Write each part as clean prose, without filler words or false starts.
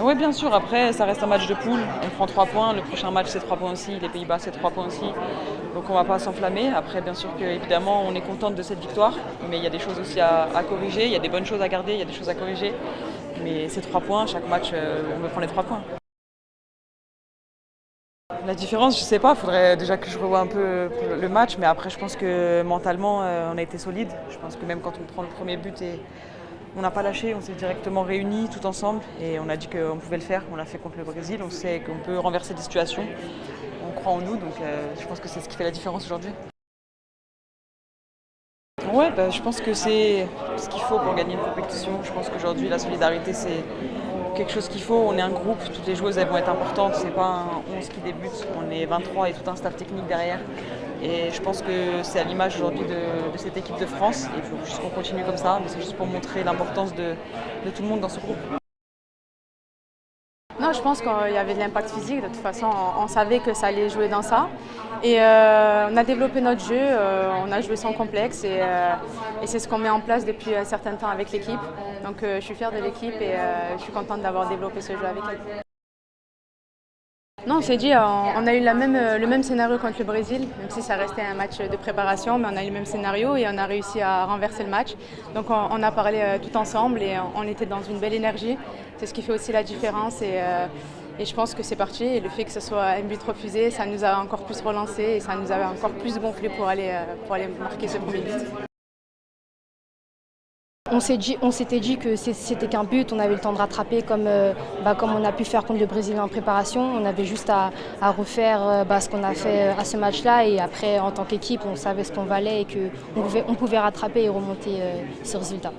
Oui, bien sûr. Après, ça reste un match de poule. On prend 3 points. Le prochain match, c'est 3 points aussi. Les Pays-Bas, c'est 3 points aussi. Donc, on ne va pas s'enflammer. Après, bien sûr qu'évidemment, on est contente de cette victoire. Mais il y a des choses aussi à corriger. Il y a des bonnes choses à garder. Il y a des choses à corriger. Mais c'est 3 points. Chaque match, on veut prendre les 3 points. La différence, je sais pas. Il faudrait déjà que je revoie un peu le match. Mais après, je pense que mentalement, on a été solide. Je pense que même quand on prend le premier but on n'a pas lâché, on s'est directement réunis tout ensemble et on a dit qu'on pouvait le faire. On l'a fait contre le Brésil, on sait qu'on peut renverser des situations. On croit en nous, donc je pense que c'est ce qui fait la différence aujourd'hui. Ouais, je pense que c'est ce qu'il faut pour gagner une compétition. Je pense qu'aujourd'hui, la solidarité, c'est quelque chose qu'il faut. On est un groupe, toutes les joueuses elles vont être importantes. C'est pas un 11 qui débute, on est 23 et tout un staff technique derrière. Et je pense que c'est à l'image aujourd'hui de cette équipe de France. Il faut juste qu'on continue comme ça, mais c'est juste pour montrer l'importance de tout le monde dans ce groupe. Non, je pense qu'il y avait de l'impact physique. De toute façon, on savait que ça allait jouer dans ça. Et on a développé notre jeu, on a joué sans complexe et c'est ce qu'on met en place depuis un certain temps avec l'équipe. Donc je suis fière de l'équipe et je suis contente d'avoir développé ce jeu avec elle. Non, on s'est dit, on a eu le même scénario contre le Brésil, même si ça restait un match de préparation, mais on a eu le même scénario et on a réussi à renverser le match. Donc on a parlé tout ensemble et on était dans une belle énergie. C'est ce qui fait aussi la différence et je pense que c'est parti. Et le fait que ce soit un but refusé, ça nous a encore plus relancé et ça nous a encore plus gonflé pour aller marquer ce premier but. On s'était dit que c'était qu'un but, on avait le temps de rattraper comme on a pu faire contre le Brésil en préparation. On avait juste à refaire ce qu'on a fait à ce match-là et après en tant qu'équipe on savait ce qu'on valait et qu'on pouvait rattraper et remonter ce résultat.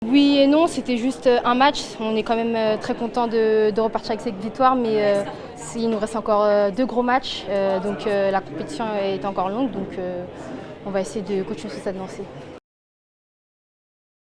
Oui et non, c'était juste un match. On est quand même très content de repartir avec cette victoire, mais il nous reste encore 2 gros matchs, donc la compétition est encore longue, donc on va essayer de continuer sur cette lancée.